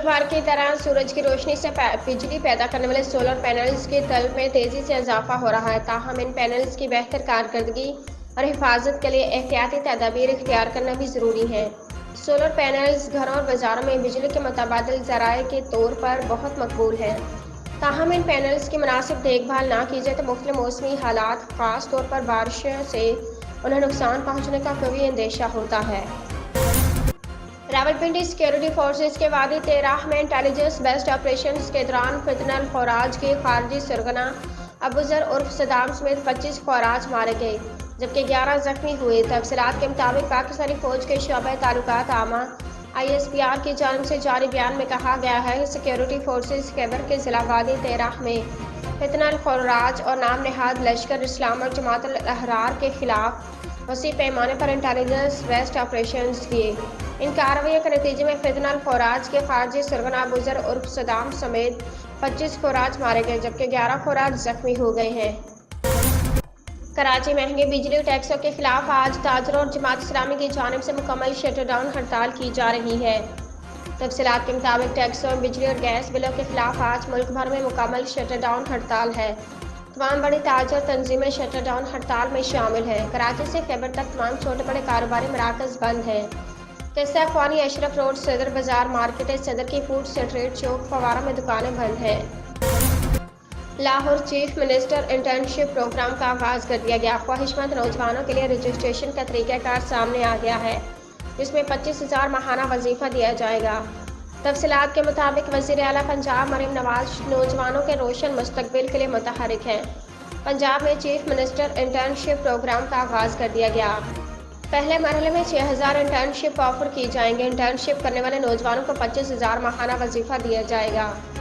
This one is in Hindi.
मुल्क भर की तरह सूरज की रोशनी से बिजली पैदा करने वाले सोलर पैनल्स के तलब में तेजी से इजाफा हो रहा है। ताहम इन पैनल्स की बेहतर कारकर्दगी और हिफाजत के लिए एहतियाती तदाबीर इख्तियार करना भी ज़रूरी है। सोलर पैनल्स घरों और बाज़ारों में बिजली के मुतबादिल ज़राए के तौर पर बहुत मकबूल हैं। ताहम इन पैनल्स की मुनासिब देखभाल ना की जाए तो मुख्तलिफ मौसमी हालात, ख़ास तौर पर बारिश से उन्हें नुकसान पहुँचने का कभी अंदेशा होता है। रावलपिंडी सिक्योरिटी फोर्सेज के वादी तेराह में इंटेलिजेंस बेस्ड ऑपरेशंस के दौरान फितनल खौराज के खारजी सरगना अबूजर उर्फ सदाम समेत 25 खौराज मारे गए, जबकि 11 जख्मी हुए। तफसीलात के मुताबिक पाकिस्तानी फौज के शोबे ताल्लुकात आमा ISPR की जानिब से जारी बयान में कहा गया है कि सिक्योरिटी फोर्सेज खैबर के जिला वादी तेराह में फितनल खौराज और नाम नहाद लश्कर इस्लाम और जमात अल अहरार के खिलाफ वसी पैमाने पर इंटेलिजेंस बेस्ड ऑपरेशन किए। इन कार्रवाई के नतीजे में फितनल खौराज के खारजी सरगना अबूजर उर्फ सदाम समेत 25 खौराज मारे गए, जबकि 11 खौराज जख्मी हो गए हैं। कराची महंगे बिजली टैक्सों के खिलाफ आज ताजरों और जमात इस्लामी की जानिब से मुकम्मल शटरडाउन हड़ताल की जा रही है। तफसीलात के मुताबिक टैक्सों, बिजली और गैस बिलों के खिलाफ आज मुल्क भर में मुकम्मल शटरडाउन हड़ताल है। तमाम बड़ी ताजर तंजीमें शटरडाउन हड़ताल में शामिल हैं। कराची से खैबर तक तमाम छोटे बड़े कारोबारी मराकज़ बंद हैं। किस्सा ख्वानी, अशरफ रोड, सदर बाजार मार्केट, सदर की फूड स्ट्रीट, चौक फवारा में दुकानें बंद हैं। Lahore chief minister internship programme का आगाज़ कर दिया गया। ख्वाहिशमंद नौजवानों के लिए रजिस्ट्रेशन का तरीक़ाकार सामने आ गया है, जिसमें 25,000 माहाना वजीफ़ा दिया जाएगा। तफसीलात के मुताबिक वज़ीर आला पंजाब मरीम नवाज नौजवानों के रोशन मुस्तकबिल के लिए मुतहरिक हैं। पंजाब में चीफ मिनिस्टर इंटर्नशिप प्रोग्राम का आगाज़ कर दिया गया। पहले मरहले में 6,000 इंटर्नशिप ऑफर की जाएंगे। इंटर्नशिप करने वाले नौजवानों को 25,000 माहाना वजीफ़ा दिया जाएगा।